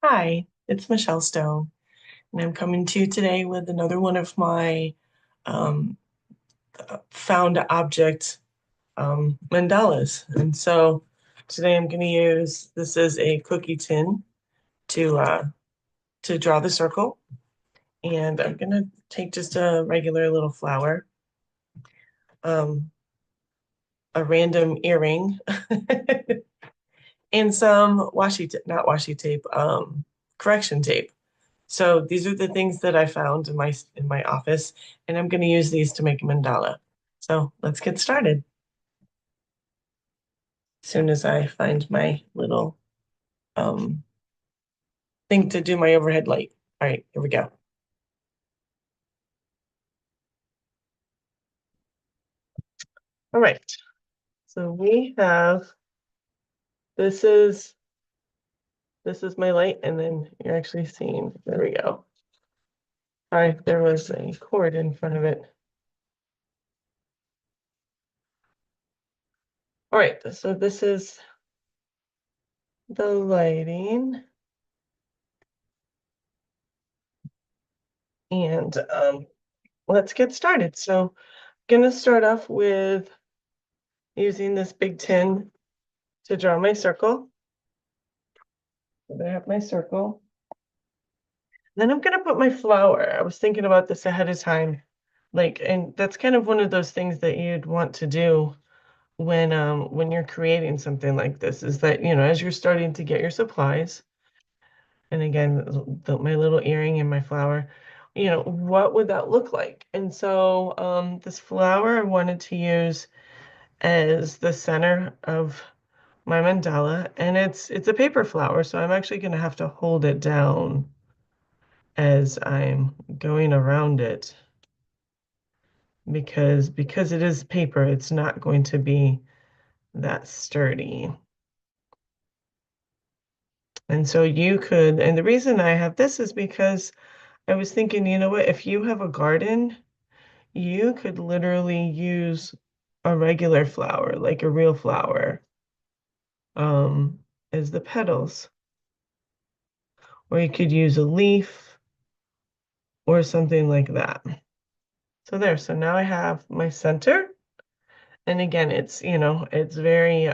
Hi, it's Michelle Stone, and I'm coming to you today with another one of my um, found object mandalas. And so today I'm going to use this as a cookie tin to uh, to draw the circle, and I'm going to take just a regular little flower, um, a random earring, and some not washi tape, correction tape. So these are the things that I found in my office, and I'm going to use these to make a mandala. So let's get started. As soon as I find my little um, thing to do my overhead light. All right, here we go. All right. So we have this is this is my light, and then you're actually seeing. There we go. All right, there was a cord in front of it. All right, so this is the lighting, and let's get started. So gonna start off with using this big tin to draw my circle. So I have my circle. Then I'm gonna put my flower. I was thinking about this ahead of time. And that's kind of one of those things that you'd want to do when you're creating something like this, is that, as you're starting to get your supplies, and again, my little earring and my flower, what would that look like? And so this flower I wanted to use as the center of my mandala, and it's a paper flower, so I'm actually going to have to hold it down as I'm going around it because it is paper, it's not going to be that sturdy. And so and the reason I have this is because I was thinking, you know what, if you have a garden, you could literally use a regular flower, like a real flower, um, as the petals, or you could use a leaf or something like that. So there, so now I have my center. And again, it's very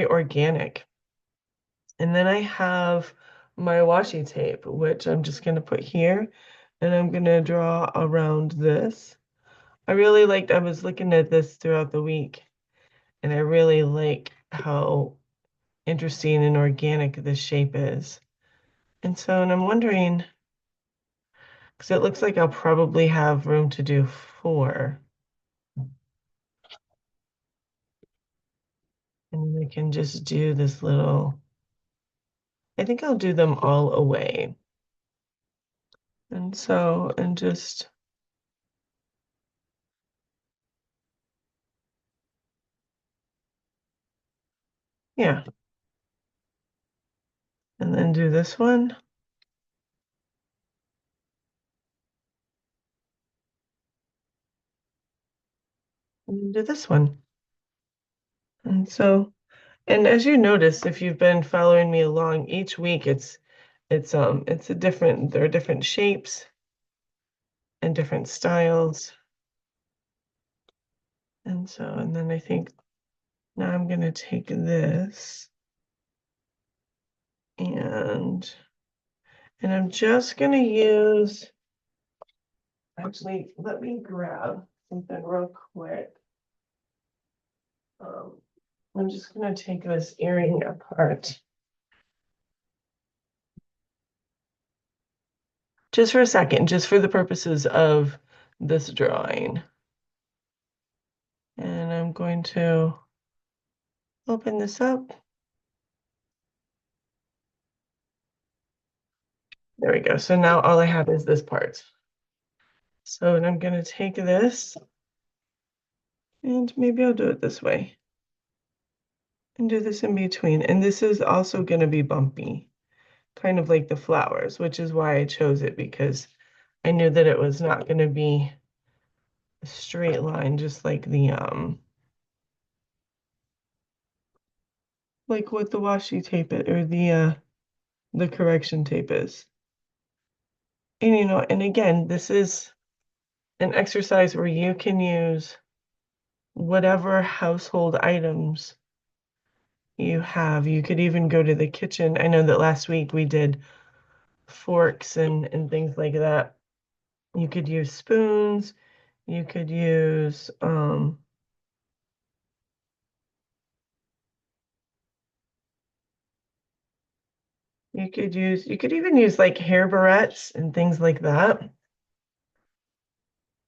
organic. And then I have my washi tape, which I'm just gonna put here, and I'm gonna draw around this. I was looking at this throughout the week, and I really like how interesting and organic this shape is. And I'm wondering, because it looks like I'll probably have room to do four. And I can just do this little, I think I'll do them all away. And just, yeah. And then do this one, and then do this one. And so, and as you notice, if you've been following me along each week, there are different shapes and different styles. And then I think now I'm gonna take this and I'm just gonna use, actually, let me grab something real quick. Um, I'm just gonna take this earring apart just for a second, just for the purposes of this drawing. And I'm going to open this up. There we go. So now all I have is this part. So and I'm going to take this, and maybe I'll do it this way and do this in between. And this is also going to be bumpy, kind of like the flowers, which is why I chose it, because I knew that it was not going to be a straight line, just like like what the washi tape or the correction tape is. And and again, this is an exercise where you can use whatever household items you have. You could even go to the kitchen. I know that last week we did forks and things like that. You could use spoons. You could use you could even use like hair barrettes and things like that.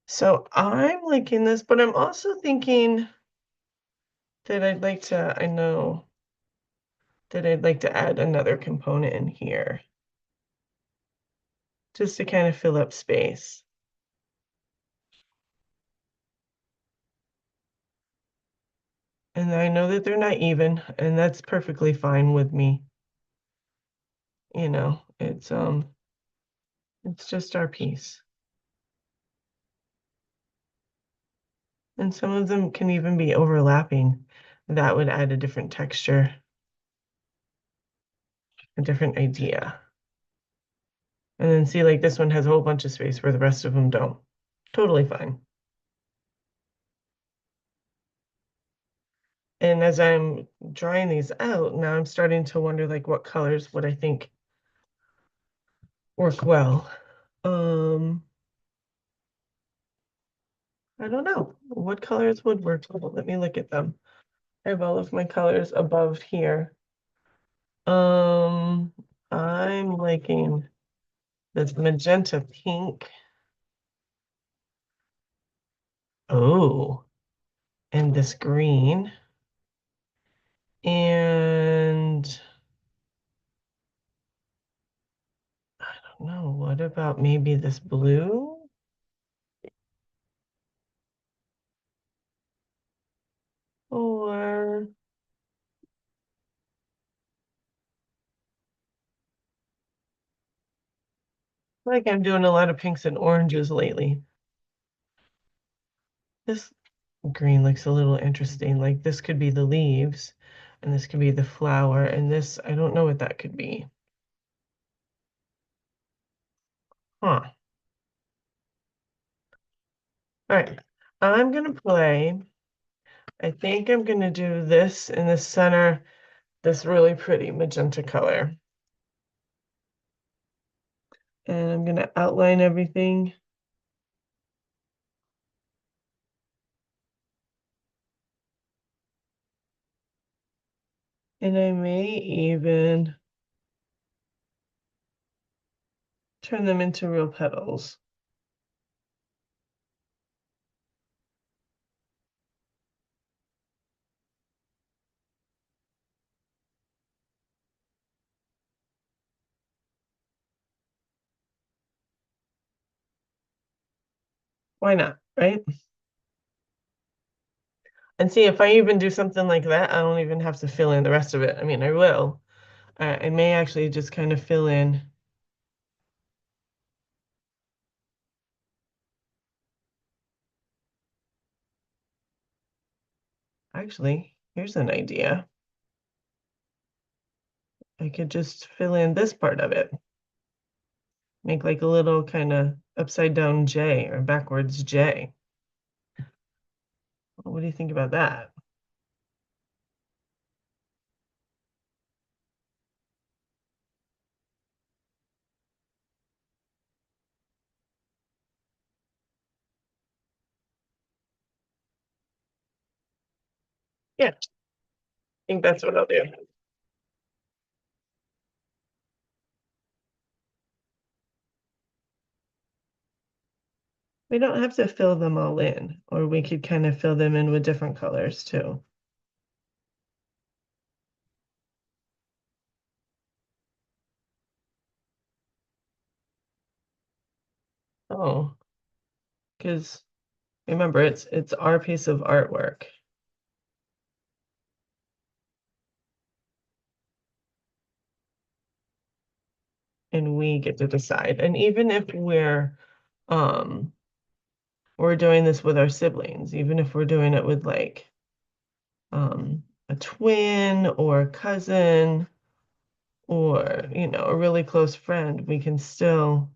So I'm liking this, but I'm also thinking that I know that I'd like to add another component in here just to kind of fill up space. And I know that they're not even, and that's perfectly fine with me. It's just our piece. And some of them can even be overlapping. That would add a different texture, a different idea. And then see, like this one has a whole bunch of space where the rest of them don't. Totally fine. And as I'm drawing these out, now I'm starting to wonder like what colors would I think work well. I don't know. What colors would work well? Let me look at them. I have all of my colors above here. Um, I'm liking this magenta pink. Oh, and this green. And I don't know, what about maybe this blue? Or like I'm doing a lot of pinks and oranges lately. This green looks a little interesting. Like this could be the leaves, and this could be the flower, and this, I don't know what that could be. Huh. All right. I'm gonna play. I think I'm gonna do this in the center, this really pretty magenta color. And I'm gonna outline everything. And I may even turn them into real petals. Why not, right? And see, if I even do something like that, I don't even have to fill in the rest of it. I mean, I will. I may actually just kind of fill in. Actually, here's an idea. I could just fill in this part of it. Make like a little kind of upside down J or backwards J. What do you think about that? Yeah, I think that's what I'll do. We don't have to fill them all in, or we could kind of fill them in with different colors too. Oh, because remember, it's our piece of artwork, and we get to decide. And even if um we're doing this with our siblings, even if we're doing it with like a twin or a cousin or, a really close friend, we can still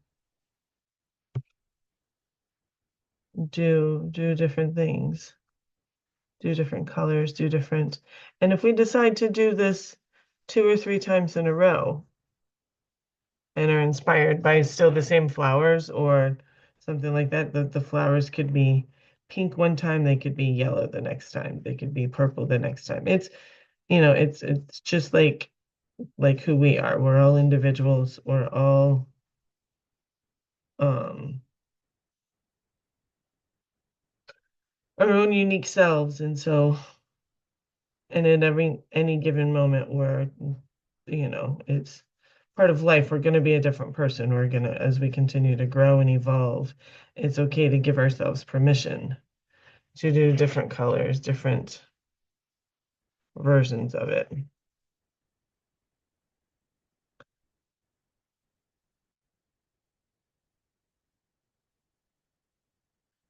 do different things, do different colors, do different. And if we decide to do this 2 or 3 times in a row and are inspired by still the same flowers or something like that, the flowers could be pink one time, they could be yellow the next time, they could be purple the next time. It's just like who we are. We're all individuals. We're all um our own unique selves. And at any given moment where, it's part of life, we're gonna be a different person. We're gonna, as we continue to grow and evolve, it's okay to give ourselves permission to do different colors, different versions of it.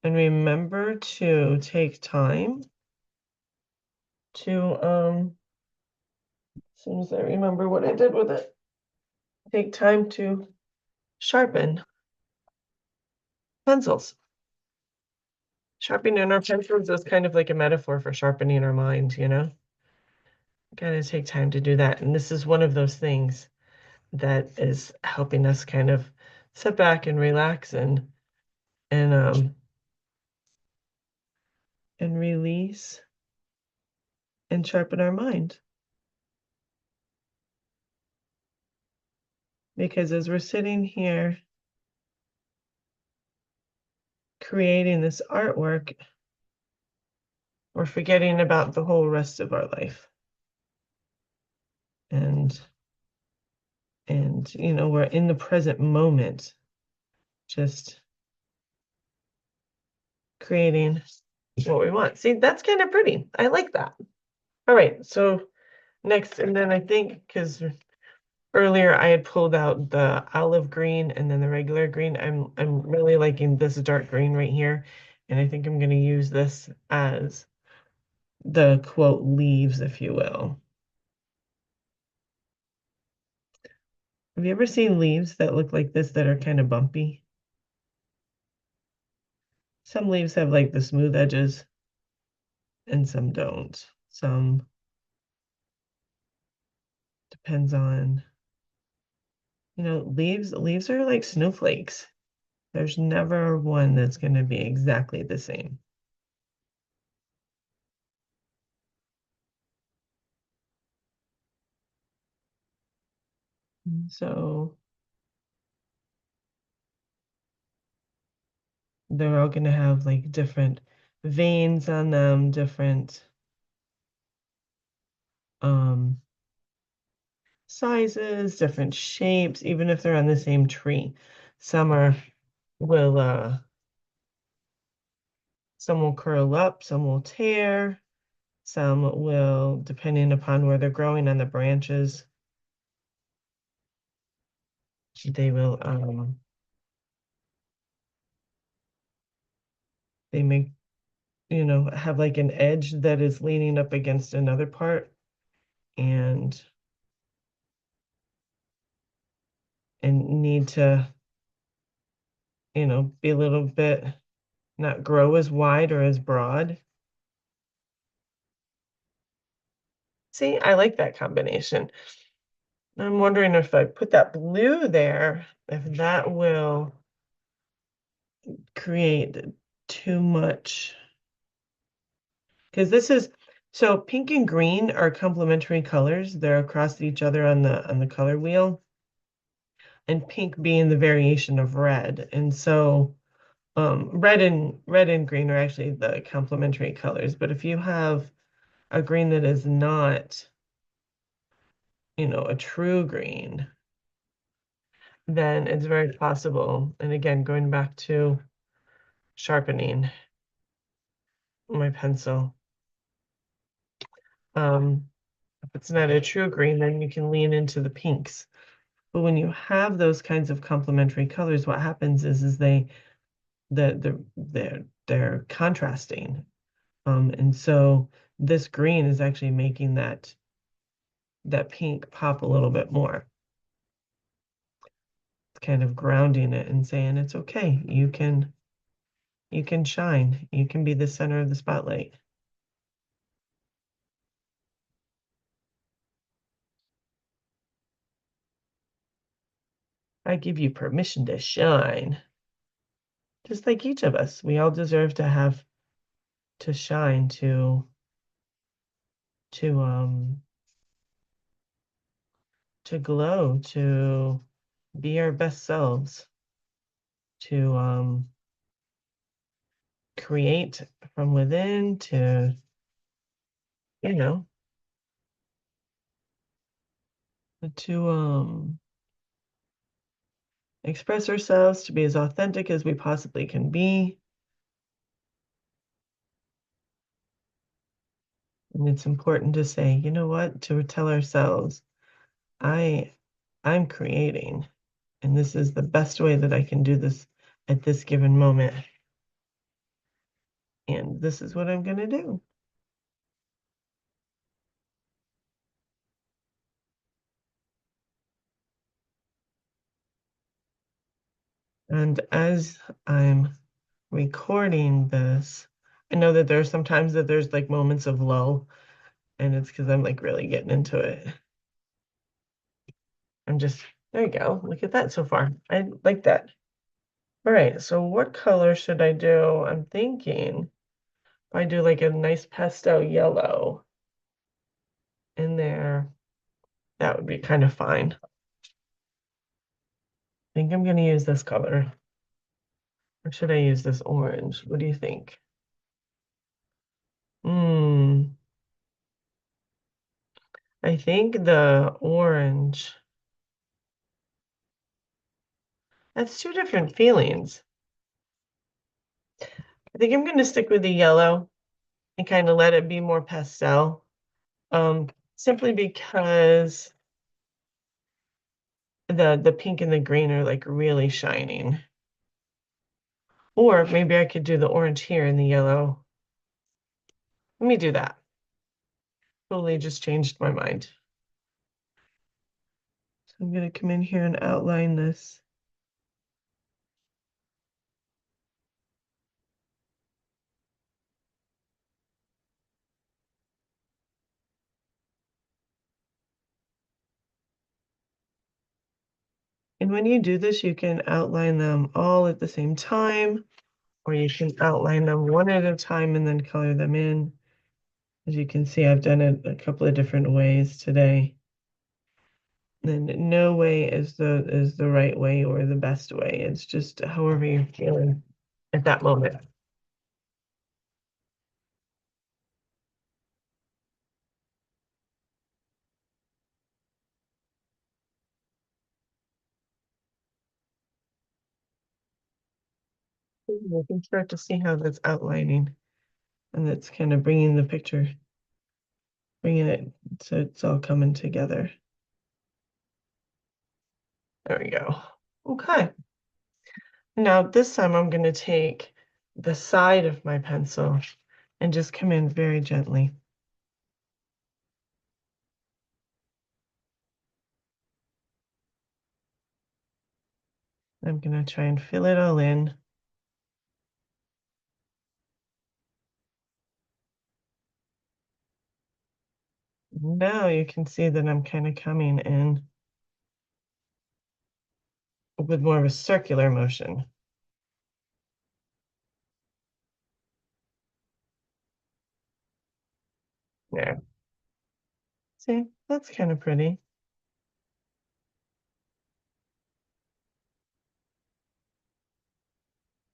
And remember to take time to as soon as I remember what I did with it, take time to sharpen pencils. Sharpening our pencils is kind of like a metaphor for sharpening our mind. Gotta take time to do that. And this is one of those things that is helping us kind of sit back and relax and and release and sharpen our mind. Because as we're sitting here creating this artwork, we're forgetting about the whole rest of our life. And we're in the present moment, just creating what we want. See, that's kind of pretty. I like that. All right, so next, and then I think because earlier I had pulled out the olive green and then the regular green. I'm really liking this dark green right here, and I think I'm going to use this as the quote leaves, if you will. Have you ever seen leaves that look like this that are kind of bumpy? Some leaves have like the smooth edges and some don't. Some depends on, leaves are like snowflakes. There's never one that's going to be exactly the same. So they're all going to have like different veins on them, different um, sizes, different shapes, even if they're on the same tree. Some are will some will curl up, some will tear, some will, depending upon where they're growing on the branches, they will they may, have like an edge that is leaning up against another part and need to, be a little bit, not grow as wide or as broad. See, I like that combination. I'm wondering if I put that blue there, if that will create too much. Because so pink and green are complementary colors. They're across each other on the color wheel. And pink being the variation of red. And so red and green are actually the complementary colors. But if you have a green that is not, a true green, then it's very possible. And again, going back to sharpening my pencil. If it's not a true green, then you can lean into the pinks. But when you have those kinds of complementary colors, what happens is they're contrasting. And so this green is actually making that pink pop a little bit more. It's kind of grounding it and saying it's okay. You can shine. You can be the center of the spotlight. I give you permission to shine. Just like each of us, we all deserve to have to shine, to to glow, to be our best selves, to create from within, to, you know, to express ourselves, to be as authentic as we possibly can be. And it's important to say, you know what, to tell ourselves, I I'm creating, and this is the best way that I can do this at this given moment. And this is what I'm going to do. And as I'm recording this, I know that there are some times that there's like moments of lull, and it's because I'm like really getting into it. I'm just, there you go. Look at that so far. I like that. All right, so what color should I do? I'm thinking if I do like a nice pastel yellow in there, that would be kind of fine. I think I'm going to use this color. Or should I use this orange? What do you think? Hmm. I think the orange, that's two different feelings. I think I'm going to stick with the yellow and kind of let it be more pastel. Simply because the pink and the green are like really shining. Or maybe I could do the orange here and the yellow. Let me do that. Totally just changed my mind. So I'm going to come in here and outline this. And when you do this, you can outline them all at the same time, or you can outline them one at a time and then color them in. As you can see, I've done it a couple of different ways today. And no way is the right way or the best way. It's just however you're feeling at that moment. You can start to see how that's outlining, and that's kind of bringing the picture, bringing it so it's all coming together. There we go. Okay. Now this time I'm going to take the side of my pencil and just come in very gently. I'm going to try and fill it all in. Now you can see that I'm kind of coming in with more of a circular motion. There. See, that's kind of pretty.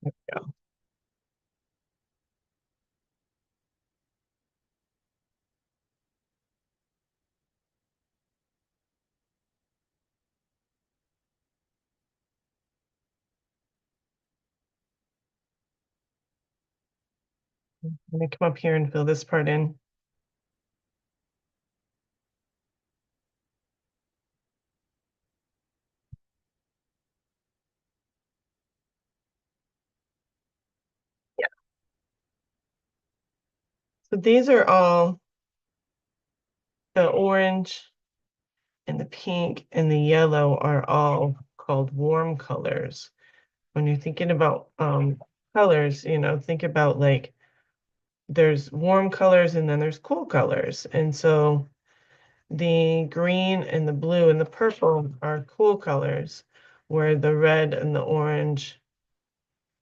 There we go. Let me come up here and fill this part in. Yeah. So these are all the orange and the pink and the yellow are all called warm colors. When you're thinking about colors, think about like there's warm colors and then there's cool colors. And so the green and the blue and the purple are cool colors, where the red and the orange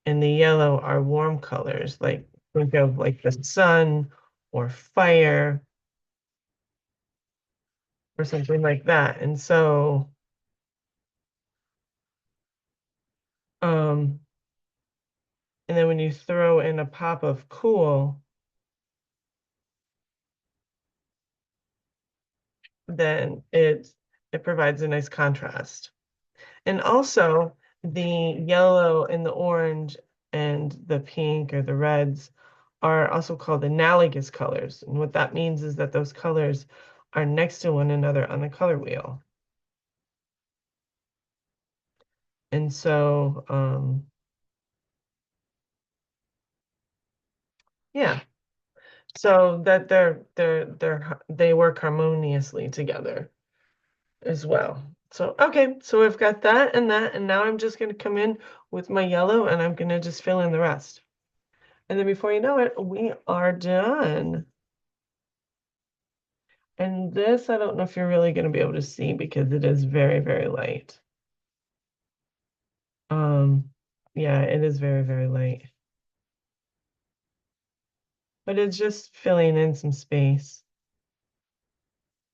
and the yellow are warm colors. Like think of like the sun or fire or something like that. And so um and then when you throw in a pop of cool, then it provides a nice contrast. And also the yellow and the orange and the pink or the reds are also called analogous colors. And what that means is that those colors are next to one another on the color wheel. And so, yeah, so that they work harmoniously together as well. So, okay, so we've got that, and now I'm just going to come in with my yellow and I'm going to just fill in the rest. And then before you know it, we are done. And this, I don't know if you're really going to be able to see because it is very, very light. Yeah, it is very, very light. But it's just filling in some space.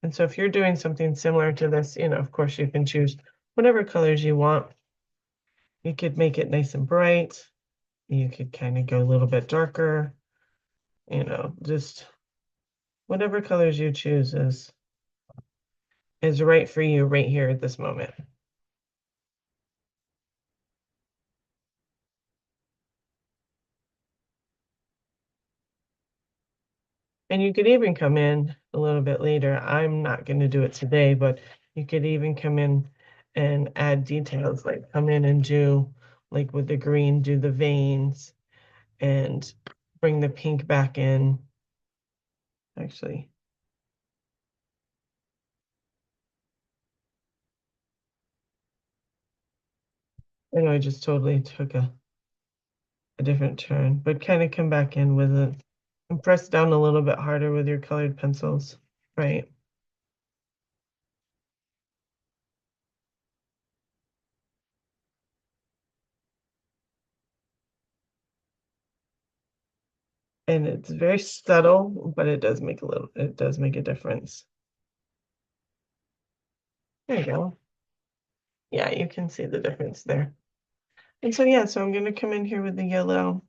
And so if you're doing something similar to this, of course you can choose whatever colors you want. You could make it nice and bright. You could kind of go a little bit darker, just whatever colors you choose is right for you right here at this moment. And you could even come in a little bit later. I'm not going to do it today, but you could even come in and add details, like come in and do, like with the green, do the veins and bring the pink back in. Actually, I know I just totally took a different turn, but kind of come back in with it and press down a little bit harder with your colored pencils, right? And it's very subtle, but it does make a difference. There you go. Yeah, you can see the difference there. And so, yeah, so I'm going to come in here with the yellow.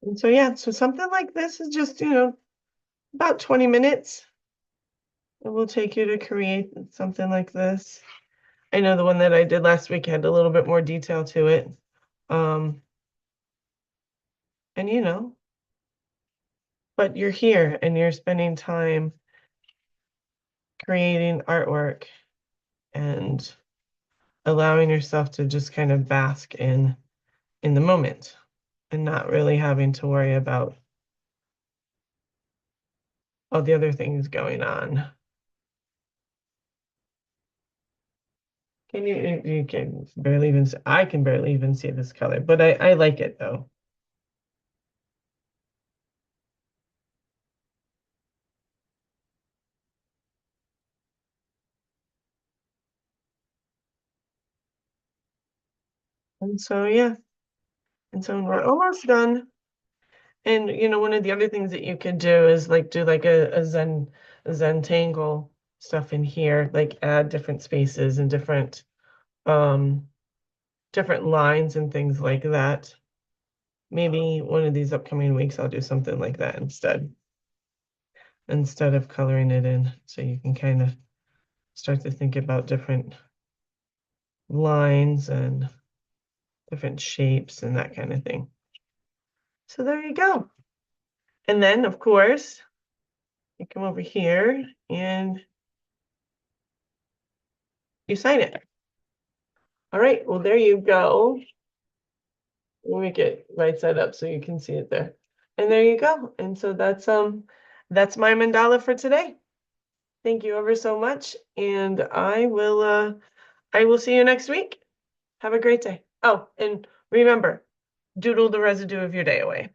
And so, yeah, so something like this is just, about 20 minutes. It will take you to create something like this. I know the one that I did last week had a little bit more detail to it. Um, and but you're here and you're spending time creating artwork and allowing yourself to just kind of bask in the moment and not really having to worry about all the other things going on. You can barely even, I can barely even see this color, but I like it though. And so, yeah, and so we're almost done. And, one of the other things that you can do is like do like a Zentangle stuff in here, like add different spaces and um, different lines and things like that. Maybe one of these upcoming weeks, I'll do something like that instead of coloring it in. So you can kind of start to think about different lines and different shapes and that kind of thing. So there you go. And then, of course, you come over here and you sign it. All right, well, there you go. We'll make it right side up so you can see it there. And there you go. And so that's my mandala for today. Thank you ever so much. And I will see you next week. Have a great day. Oh, and remember, doodle the residue of your day away.